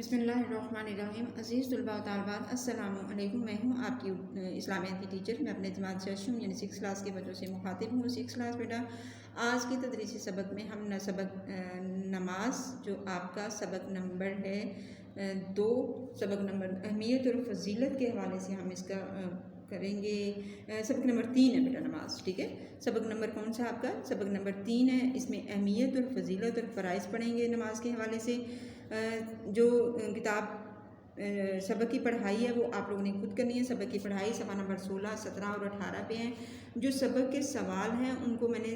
بسم اللہ الرحمن الرحیم۔ عزیز طلباء و طالبات السلام علیکم۔ میں ہوں آپ کی اسلامیات کی ٹیچر۔ میں اپنے جماعت سے ہوں، یعنی 6 کلاس کے بچوں سے مخاطب ہوں۔ 6 کلاس بیٹا، آج کی تدریسی سبق میں ہم سبق نماز جو آپ کا سبق نمبر ہے 2، سبق نمبر اہمیت اور فضیلت کے حوالے سے ہم اس کا کریں گے۔ سبق نمبر 3 ہے بیٹا نماز، ٹھیک ہے۔ سبق نمبر کون سا آپ کا؟ سبق نمبر 3 ہے۔ اس میں اہمیت اور فضیلت اور فرائض پڑھیں گے نماز کے حوالے سے۔ جو کتاب سبق کی پڑھائی ہے وہ آپ لوگوں نے خود کرنی ہے۔ سبق کی پڑھائی صفحہ نمبر 16، 17 اور 18 پہ ہیں۔ جو سبق کے سوال ہیں ان کو میں نے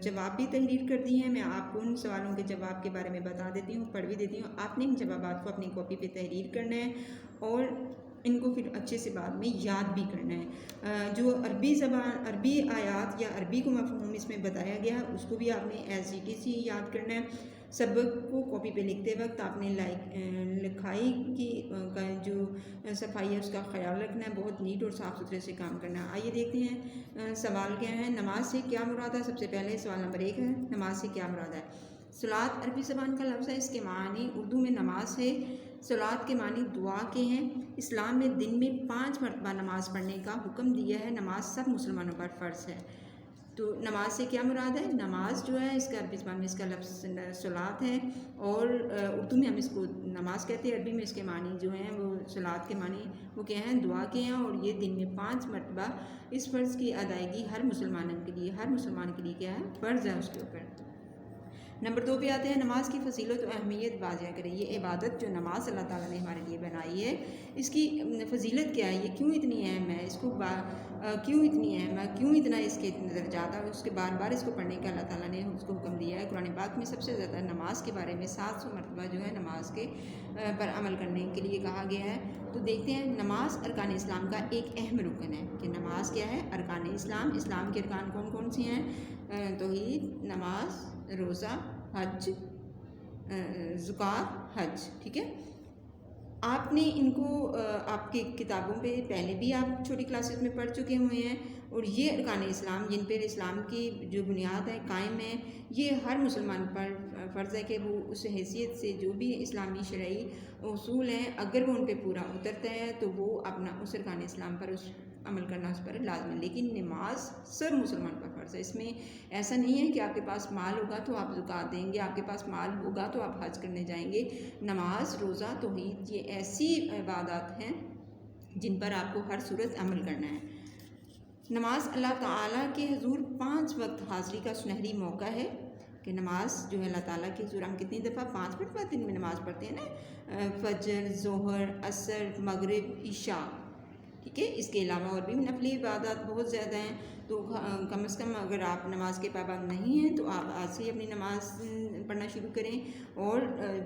جواب بھی تحریر کر دی ہیں۔ میں آپ کو ان سوالوں کے جواب کے بارے میں بتا دیتی ہوں، پڑھ بھی دیتی ہوں۔ آپ نے ان جوابات کو اپنی کاپی پہ تحریر کرنا ہے اور ان کو پھر اچھے سے بعد میں یاد بھی کرنا ہے۔ جو عربی آیات یا عربی کو مفہوم اس میں بتایا گیا اس کو بھی آپ نے ایز اٹ از ہی یاد کرنا ہے۔ سبق کو کاپی پہ لکھتے وقت آپ نے لکھائی کی جو صفائی ہے اس کا خیال رکھنا ہے، بہت نیٹ اور صاف ستھرے سے کام کرنا ہے۔ آئیے دیکھتے ہیں سوال کیا ہے۔ نماز سے کیا مراد ہے؟ سب سے پہلے سوال نمبر 1 ہے، نماز سے کیا مراد ہے؟ صلاۃ عربی زبان کا لفظ ہے، اس کے معنی اردو میں نماز ہے۔ صلاۃ کے معنی دعا کے ہیں۔ اسلام میں دن میں 5 مرتبہ نماز پڑھنے کا حکم دیا ہے۔ نماز سب مسلمانوں پر فرض ہے۔ تو نماز سے کیا مراد ہے؟ نماز جو ہے اس کا عربی زبان میں اس کا لفظ صلاۃ ہے، اور اردو میں ہم اس کو نماز کہتے ہیں۔ عربی میں اس کے معنی جو ہیں وہ صلاۃ کے معنی وہ کیا ہیں؟ دعا کے ہیں، اور یہ دن میں 5 مرتبہ اس فرض کی ادائیگی ہر مسلمان کے لیے کیا ہے؟ فرض ہے اس کے اوپر۔ نمبر 2 پہ آتے ہیں، نماز کی فضیلت و اہمیت واضح کریں۔ یہ عبادت جو نماز اللہ تعالیٰ نے ہمارے لیے بنائی ہے اس کی فضیلت کیا ہے؟ یہ کیوں اتنی اہم ہے؟ اس کو کیوں اتنی اہم ہے؟ کیوں اتنا اس کے درجات ہے؟ اس کے بار بار اس کو پڑھنے کا اللہ تعالیٰ نے اس کو حکم دیا ہے۔ قرآن پاک میں سب سے زیادہ نماز کے بارے میں 700 مرتبہ جو ہے نماز کے پر عمل کرنے کے لیے کہا گیا ہے۔ تو دیکھتے ہیں، نماز ارکان اسلام کا ایک اہم رکن ہے کہ نماز کیا ہے؟ ارکان اسلام۔ اسلام کے ارکان کون کون سے ہیں؟ توحید، نماز، روزہ، حج، زکوٰۃ، حج، ٹھیک ہے۔ آپ نے ان کو آپ کی کتابوں پہ پہلے بھی آپ چھوٹی کلاسز میں پڑھ چکے ہوئے ہیں، اور یہ ارکان اسلام جن پر اسلام کی جو بنیاد ہے قائم ہے، یہ ہر مسلمان پر فرض ہے کہ وہ اس حیثیت سے جو بھی اسلامی شرعی اصول ہیں اگر وہ ان پہ پورا اترتا ہے تو وہ اپنا اس ارکان اسلام پر اس عمل کرنا اس پر لازم ہے۔ لیکن نماز سب مسلمان پر فرض ہے۔ اس میں ایسا نہیں ہے کہ آپ کے پاس مال ہوگا تو آپ زکوٰۃ دیں گے، آپ کے پاس مال ہوگا تو آپ حج کرنے جائیں گے۔ نماز، روزہ، توحید یہ ایسی عبادات ہیں جن پر آپ کو ہر صورت عمل کرنا ہے۔ نماز اللہ تعالیٰ کے حضور 5 وقت حاضری کا سنہری موقع ہے کہ نماز جو ہے اللہ تعالیٰ کے حضور ہم کتنی دفعہ 5 مرتبہ دن میں نماز پڑھتے ہیں نا، فجر، ظہر، عصر، مغرب، عشاء، ٹھیک ہے۔ اس کے علاوہ اور بھی نفلی عبادات بہت زیادہ ہیں، تو کم از کم اگر آپ نماز کے پابند نہیں ہیں تو آپ آج سے ہی اپنی نماز پڑھنا شروع کریں، اور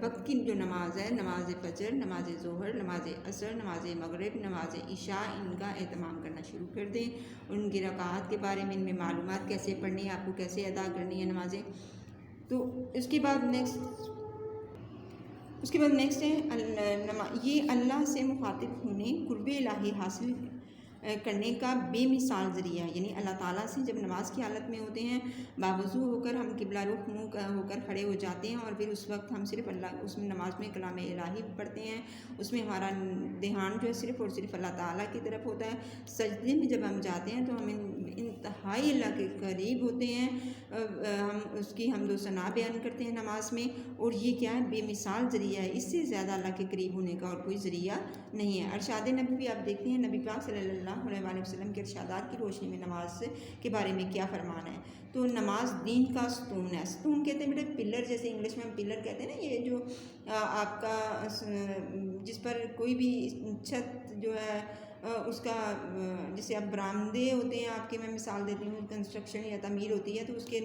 وقت کی جو نماز ہے، نماز فجر، نماز ظہر، نماز عصر، نماز مغرب، نماز عشاء، ان کا اہتمام کرنا شروع کر دیں۔ ان کی رکعات کے بارے میں، ان میں معلومات کیسے پڑھنی ہے، آپ کو کیسے ادا کرنی ہے نمازیں۔ تو اس کے بعد نیکسٹ ہے یہ اللہ سے مخاطب ہونے، قرب الہی حاصل کرنے کا بے مثال ذریعہ ہے۔ یعنی اللہ تعالیٰ سے جب نماز کی حالت میں ہوتے ہیں، باوضو ہو کر ہم قبلہ رخ منہ ہو کر کھڑے ہو جاتے ہیں، اور پھر اس وقت ہم صرف اس میں نماز میں کلام الہی پڑھتے ہیں، اس میں ہمارا دھیان جو ہے صرف اور صرف اللہ تعالیٰ کی طرف ہوتا ہے۔ سجدے میں جب ہم جاتے ہیں تو ہم انتہائی اللہ کے قریب ہوتے ہیں، ہم اس کی حمد و ثنا بیان کرتے ہیں نماز میں، اور یہ کیا ہے؟ بے مثال ذریعہ ہے۔ اس سے زیادہ اللہ کے قریب ہونے کا اور کوئی ذریعہ نہیں ہے۔ ارشاد نبوی آپ دیکھتے ہیں، نبی پاک صلی اللہ علیہ وسلم کے ارشادات کی روشنی میں نماز کے بارے میں کیا فرمان ہے؟ تو نماز دین کا ستون ہے۔ ستون کہتے ہیں بیٹے پلر، جیسے انگلش میں ہم پلر کہتے ہیں نا، یہ جو آپ کا جس پر کوئی بھی چھت جو ہے اس کا جیسے اب برآمدے ہوتے ہیں آپ کے، میں مثال دیتی ہوں، کنسٹرکشن یا تعمیر ہوتی ہے تو اس کے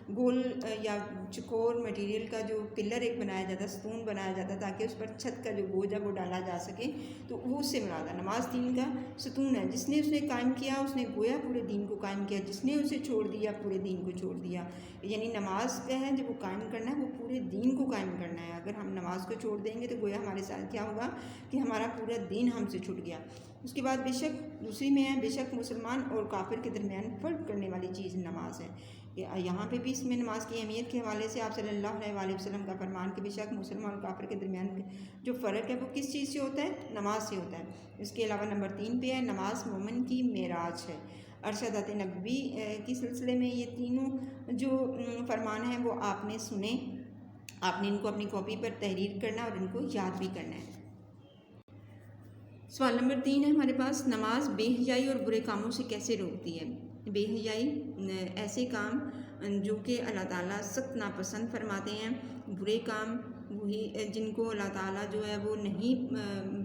گول یا چکور مٹیریل کا جو پلر ایک بنایا جاتا ہے، ستون بنایا جاتا ہے، تاکہ اس پر چھت کا جو بوجھ ہے وہ ڈالا جا سکے، تو وہ اس سے مراد ہے۔ نماز دین کا ستون ہے۔ جس نے قائم کیا اس نے گویا پورے دین کو قائم کیا، جس نے اسے چھوڑ دیا پورے دین کو چھوڑ دیا۔ یعنی نماز کیا ہے؟ جب وہ قائم کرنا ہے وہ پورے دین کو قائم کرنا ہے۔ اگر ہم نماز کو چھوڑ دیں گے تو گویا ہمارے ساتھ کیا ہوگا کہ ہمارا پورا دین ہم سے چھٹ گیا۔ اس کے بعد دوسری میں ہے، بے شک مسلمان اور کافر کے درمیان فرق کرنے والی چیز نماز ہے۔ کہ یہاں پہ بھی اس میں نماز کی اہمیت کے حوالے سے آپ صلی اللہ علیہ وآلہ وسلم کا فرمان کہ بے شک مسلمان اور کافر کے درمیان جو فرق ہے وہ کس چیز سے ہوتا ہے؟ نماز سے ہوتا ہے۔ اس کے علاوہ نمبر 3 پہ ہے نماز مومن کی معراج ہے۔ ارشادات نبوی کی سلسلے میں یہ تینوں جو فرمان ہیں وہ آپ نے سنے، آپ نے ان کو اپنی کاپی پر تحریر کرنا اور ان کو یاد بھی کرنا ہے۔ سوال نمبر 3 ہے ہمارے پاس، نماز بے حیائی اور برے کاموں سے کیسے روکتی ہے؟ بے حیائی ایسے کام جو کہ اللہ تعالیٰ سخت ناپسند فرماتے ہیں، برے کام وہی جن کو اللہ تعالیٰ جو ہے وہ نہیں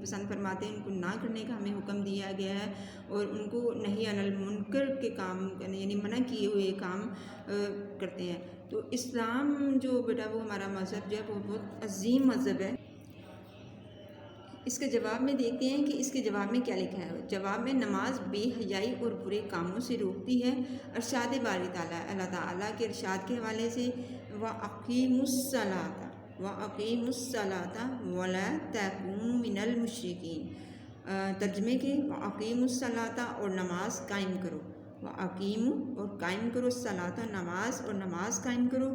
پسند فرماتے، ان کو نہ کرنے کا ہمیں حکم دیا گیا ہے، اور ان کو نہی عن المنکر کے کام یعنی منع کیے ہوئے کام کرتے ہیں۔ تو اسلام جو بیٹا وہ ہمارا مذہب جو ہے وہ بہت عظیم مذہب ہے۔ اس کے جواب میں دیکھتے ہیں کہ اس کے جواب میں کیا لکھا ہے۔ جواب میں نماز بے حیائی اور برے کاموں سے روکتی ہے۔ ارشاد باری تعالیٰ، اللہ تعالیٰ کے ارشاد کے حوالے سے وَأَقِیمُوا الصَّلَاةَ وَأَقِیمُوا الصَّلَاةَ وَلَا تَکُونُوا مِنَ الْمُشْرِکِینَ، ترجمے کے وَأَقِیمُوا الصَّلَاةَ اور نماز قائم کرو، وَأَقِیمُوا اور قائم کرو، الصَّلَاةَ نماز اور نماز قائم کرو،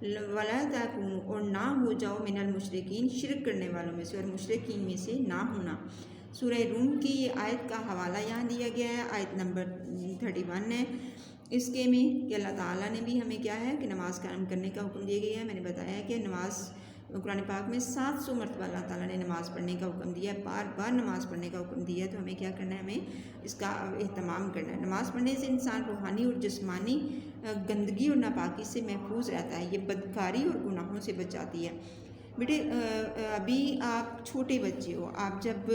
وَلَا تَکُونُوا اور نہ ہو جاؤ من المشرکین شرک کرنے والوں میں سے اور مشرکین میں سے نہ ہونا۔ سورہ روم کی یہ آیت کا حوالہ یہاں دیا گیا ہے، آیت نمبر 31 ہے اس کے میں کہ اللہ تعالیٰ نے بھی ہمیں کیا ہے کہ نماز قائم کرنے کا حکم دیا گیا ہے۔ میں نے بتایا ہے کہ نماز قرآن پاک میں 700 مرتبہ اللہ تعالیٰ نے نماز پڑھنے کا حکم دیا ہے، بار بار نماز پڑھنے کا حکم دیا ہے، تو ہمیں کیا کرنا ہے؟ ہمیں اس کا اہتمام کرنا ہے۔ نماز پڑھنے سے انسان روحانی اور جسمانی گندگی اور ناپاکی سے محفوظ رہتا ہے، یہ بدکاری اور گناہوں سے بچاتی ہے۔ بیٹے ابھی آپ چھوٹے بچے ہو، آپ جب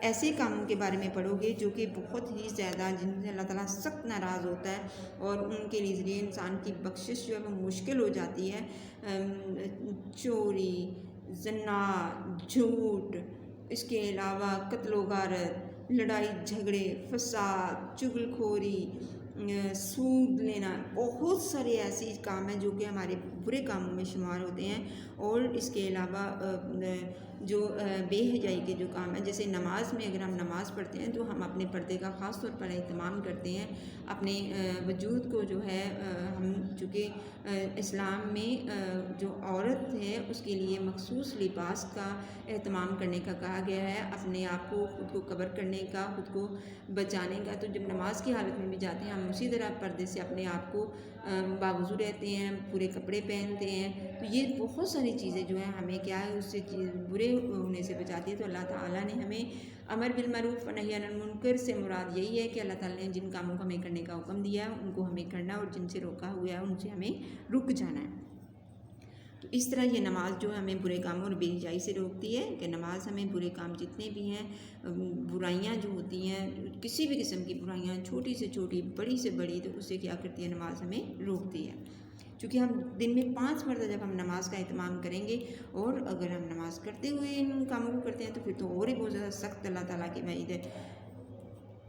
ایسے کاموں کے بارے میں پڑھو گے جو کہ بہت ہی زیادہ جن سے اللہ تعالیٰ سخت ناراض ہوتا ہے اور ان کے ذریعے انسان کی بخشش جو ہے وہ مشکل ہو جاتی ہے، چوری، زنا، جھوٹ، اس کے علاوہ قتل و غارت، لڑائی جھگڑے، فساد، چغل خوری، سود لینا، بہت سارے ایسے کام ہیں جو کہ ہمارے برے کاموں میں شمار ہوتے ہیں۔ اور اس کے علاوہ جو بے حیائی کے جو کام ہیں، جیسے نماز میں اگر ہم نماز پڑھتے ہیں تو ہم اپنے پردے کا خاص طور پر اہتمام کرتے ہیں، اپنے وجود کو جو ہے ہم چونکہ اسلام میں جو عورت ہے اس کے لیے مخصوص لباس کا اہتمام کرنے کا کہا گیا ہے، اپنے آپ کو خود کو کور کرنے کا، خود کو بچانے کا۔ تو جب نماز کی حالت میں بھی جاتے ہیں ہم اسی طرح پردے سے اپنے آپ کو باوضو رہتے ہیں، پورے کپڑے پہنتے ہیں۔ تو یہ بہت ساری چیزیں جو ہیں ہمیں کیا ہے اس سے برے ہونے سے بچاتی ہے۔ تو اللہ تعالیٰ نے ہمیں امر بالمعروف و نہی عن المنکر سے مراد یہی ہے کہ اللہ تعالیٰ نے جن کاموں کو ہمیں کرنے کا حکم دیا ہے ان کو ہمیں کرنا، اور جن سے روکا ہوا ہے ان سے ہمیں رک جانا ہے۔ تو اس طرح یہ نماز جو ہمیں برے کاموں اور بے حیائی سے روکتی ہے کہ نماز ہمیں برے کام جتنے بھی ہیں، برائیاں جو ہوتی ہیں، کسی بھی قسم کی برائیاں، چھوٹی سے چھوٹی، بڑی سے بڑی، تو اسے کیا کرتی ہے؟ نماز ہمیں روکتی ہے۔ چونکہ ہم دن میں 5 مرتبہ جب ہم نماز کا اہتمام کریں گے، اور اگر ہم نماز کرتے ہوئے ان کاموں کو کرتے ہیں تو پھر تو اور ہی بہت زیادہ سخت اللہ تعالیٰ کی وعید ہے۔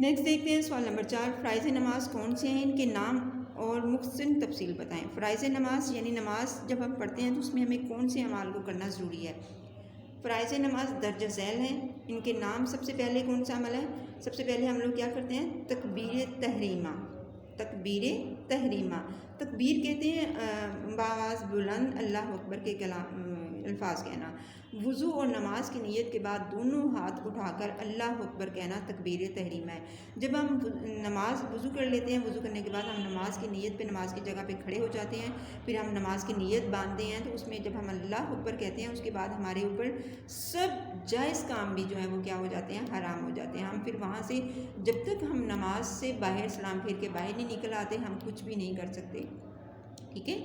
نیکسٹ دیکھتے ہیں سوال نمبر 4، فرائض نماز کون سے ہیں؟ ان کے نام اور مختصر تفصیل بتائیں۔ فرائض نماز یعنی نماز جب ہم پڑھتے ہیں تو اس میں ہمیں کون سے اعمال کو کرنا ضروری ہے؟ فرائض نماز درج ذیل ہیں، ان کے نام سب سے پہلے کون سا عمل ہے؟ سب سے پہلے ہم لوگ کیا کرتے ہیں؟ تکبیر تحریمہ۔ تکبیر تحریمہ، تکبیر کہتے ہیں بآواز بلند اللہ اکبر کے الفاظ کہنا۔ وضو اور نماز کی نیت کے بعد دونوں ہاتھ اٹھا کر اللہ اکبر کہنا تکبیر تحریمہ ہے۔ جب ہم وضو کر لیتے ہیں، وضو کرنے کے بعد ہم نماز کی نیت پہ نماز کی جگہ پہ کھڑے ہو جاتے ہیں، پھر ہم نماز کی نیت باندھتے ہیں، تو اس میں جب ہم اللہ اکبر کہتے ہیں اس کے بعد ہمارے اوپر سب جائز کام بھی جو ہے وہ کیا ہو جاتے ہیں؟ حرام ہو جاتے ہیں۔ ہم پھر وہاں سے جب تک ہم نماز سے باہر سلام پھیر کے باہر نہیں نکل آتے ہم کچھ بھی نہیں کر سکتے، ٹھیک ہے؟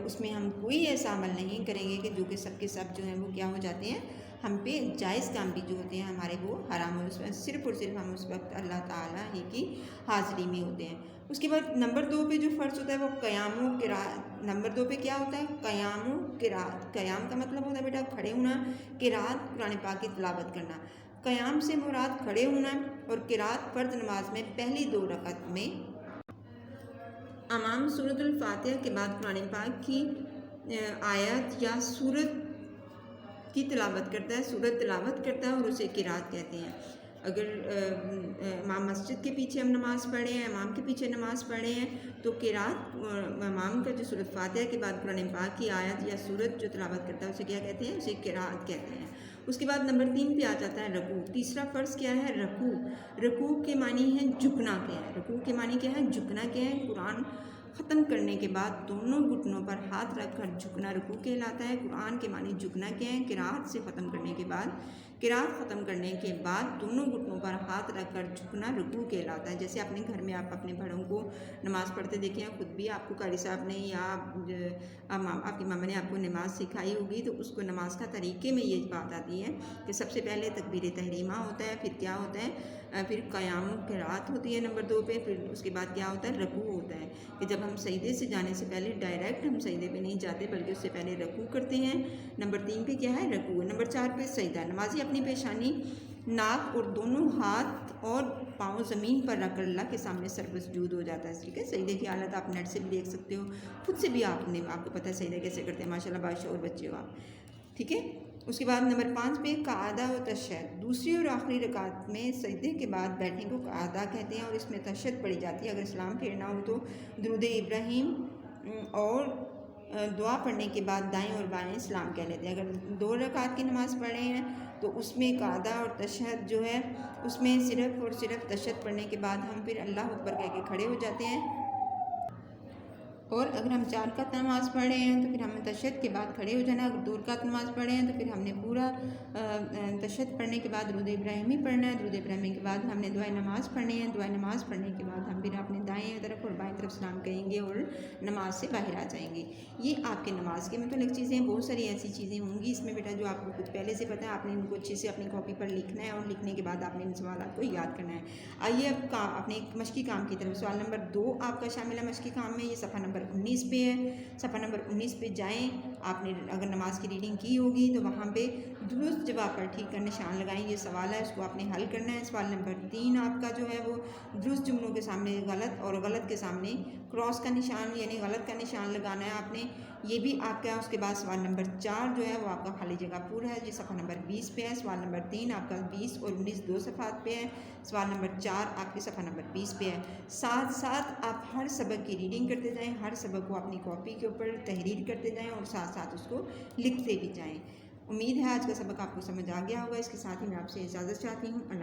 اس میں ہم کوئی ایسا عمل نہیں کریں گے کہ جو کہ سب کے سب جو ہیں وہ کیا ہو جاتے ہیں؟ ہم پہ جائز کام بھی جو ہوتے ہیں ہمارے وہ حرام ہو، صرف اور صرف ہم اس وقت اللہ تعالیٰ ہی کی حاضری میں ہوتے ہیں۔ اس کے بعد نمبر 2 پہ جو فرض ہوتا ہے وہ قیام و قرات۔ نمبر 2 پہ کیا ہوتا ہے؟ قیام و قرات۔ قیام کا مطلب ہوتا ہے بیٹا کھڑے ہونا، قرات قرآن پاک کی تلاوت کرنا۔ قیام سے مراد کھڑے ہونا، اور قرات فرض نماز میں پہلی 2 رکعت میں امام سورۃ الفاتحہ کے بعد قرآن پاک کی آیات یا سورت کی تلاوت کرتا ہے، سورت تلاوت کرتا ہے، اور اسے قرات کہتے ہیں۔ اگر امام مسجد کے پیچھے ہم نماز پڑھے ہیں، امام کے پیچھے نماز پڑھے ہیں، تو قرات امام کا جو سورۃ فاتحہ کے بعد قرآن پاک کی آیت یا سورت جو تلاوت کرتا ہے اسے کیا کہتے ہیں؟ اسے قرات کہتے ہیں۔ اس کے بعد نمبر 3 پہ آ جاتا ہے رکوع۔ تیسرا فرض کیا ہے؟ رکوع۔ رکوع کے معنی ہے جھکنا کیا ہے؟ رکوع کے معنی کیا ہے؟ جھکنا کیا ہے؟ قرآن ختم کرنے کے بعد دونوں گھٹنوں پر ہاتھ رکھ کر جھکنا رکوع کہلاتا ہے۔ قرآن کے معنی جھکنا کیا ہے؟ قرات سے ختم کرنے کے بعد، قرات ختم کرنے کے بعد دونوں گھٹنوں پر ہاتھ رکھ کر جھکنا رکوع کہلاتا ہے۔ جیسے اپنے گھر میں آپ اپنے بڑوں کو نماز پڑھتے دیکھیں ہیں، خود بھی آپ کو قاری صاحب نے یا آپ کی ماما نے آپ کو نماز سکھائی ہوگی، تو اس کو نماز کا طریقے میں یہ بات آتی ہے کہ سب سے پہلے تکبیر تحریمہ ہوتا ہے، پھر کیا ہوتا ہے؟ پھر قیام قرات ہوتی ہے نمبر 2 پہ، پھر اس کے بعد کیا ہوتا ہے؟ رکوع ہوتا ہے کہ جب ہم سجدے سے جانے سے پہلے ڈائریکٹ ہم سجدے پہ نہیں جاتے بلکہ اس سے پہلے رکوع کرتے ہیں۔ نمبر 3 پہ کیا ہے؟ رکوع۔ نمبر 4 پہ سجدہ۔ نمازی اپنی پیشانی، ناک اور دونوں ہاتھ اور پاؤں زمین پر رکھ کر اللہ کے سامنے سربسجود ہو جاتا ہے۔ ٹھیک ہے، سجدے کی حالت آپ نیٹ سے بھی دیکھ سکتے ہو، خود سے بھی آپ کو پتہ ہے سجدہ کیسے کرتے ہیں، ماشاء اللہ بادشاہ اور بچے ہو آپ۔ ٹھیک ہے، اس کے بعد نمبر 5 پہ قعدہ و تشہد۔ دوسری اور آخری رکعت میں سجدے کے بعد بیٹھنے کو قعدہ کہتے ہیں اور اس میں تشہد پڑھی جاتی ہے۔ اگر سلام پھیرنا ہو تو درود ابراہیم اور دعا پڑھنے کے بعد دائیں اور بائیں سلام کہہ لیتے ہیں۔ اگر 2 رکعت کی نماز پڑھ رہے ہیں تو اس میں قعدہ اور تشہد جو ہے اس میں صرف اور صرف تشہد پڑھنے کے بعد ہم پھر اللہ اکبر کہہ کے کھڑے ہو جاتے ہیں، اور اگر ہم 4 رکعت نماز پڑھ رہے ہیں تو پھر ہمیں تشہد کے بعد کھڑے ہو جانا ہے۔ اگر 2 رکعت نماز پڑھ رہے ہیں تو پھر ہم نے پورا تشہد پڑھنے کے بعد درود ابراہیمی پڑھنا ہے، درود ابراہیمی کے بعد ہم نے دعائے نماز پڑھنی ہے، دعائے نماز پڑھنے کے بعد ہم پھر اپنے دائیں طرف اور بائیں طرف سلام کہیں گے اور نماز سے باہر آ جائیں گے۔ یہ آپ کے نماز کے متعلق چیزیں ہیں۔ بہت ساری ایسی چیزیں ہوں گی اس میں بیٹا جو آپ کو کچھ پہلے سے پتہ ہے، آپ نے ان کو اچھے سے اپنی کاپی پر لکھنا ہے اور لکھنے کے بعد آپ نے ان سوالات کو یاد کرنا ہے۔ آئیے اب اپنے ایک مشقی کام کی طرف۔ سوال نمبر 2 آپ کا شامل ہے مشقی کام میں، یہ صفحہ نمبر 19 پہ ہے۔ صفحہ نمبر 19 پہ جائیں، آپ نے اگر نماز کی ریڈنگ کی ہوگی تو وہاں پہ درست جواب پر ٹھیک کر نشان لگائیں۔ یہ سوال ہے، اس کو آپ نے حل کرنا ہے۔ سوال نمبر 3 آپ کا جو ہے وہ درست جملوں کے سامنے غلط اور غلط کے سامنے کراس کا نشان یعنی غلط کا نشان لگانا ہے آپ نے، یہ بھی آپ کا ہے۔ اس کے بعد سوال نمبر 4 جو ہے وہ آپ کا خالی جگہ پورا ہے، یہ صفحہ نمبر 20 پہ ہے۔ سوال نمبر 3 آپ کا 20 اور 19 2 صفحات پہ ہے۔ سوال نمبر 4 آپ کے صفحہ نمبر 20 پہ ہے۔ ساتھ ساتھ آپ ہر سبق کی ریڈنگ کرتے جائیں، ہر سبق کو اپنی کاپی کے اوپر تحریر کرتے جائیں اور ساتھ ساتھ اس کو لکھتے بھی جائیں۔ امید ہے آج کا سبق آپ کو سمجھ آ گیا ہوگا۔ اس کے ساتھ ہی میں آپ سے اجازت چاہتی ہوں۔ اللہ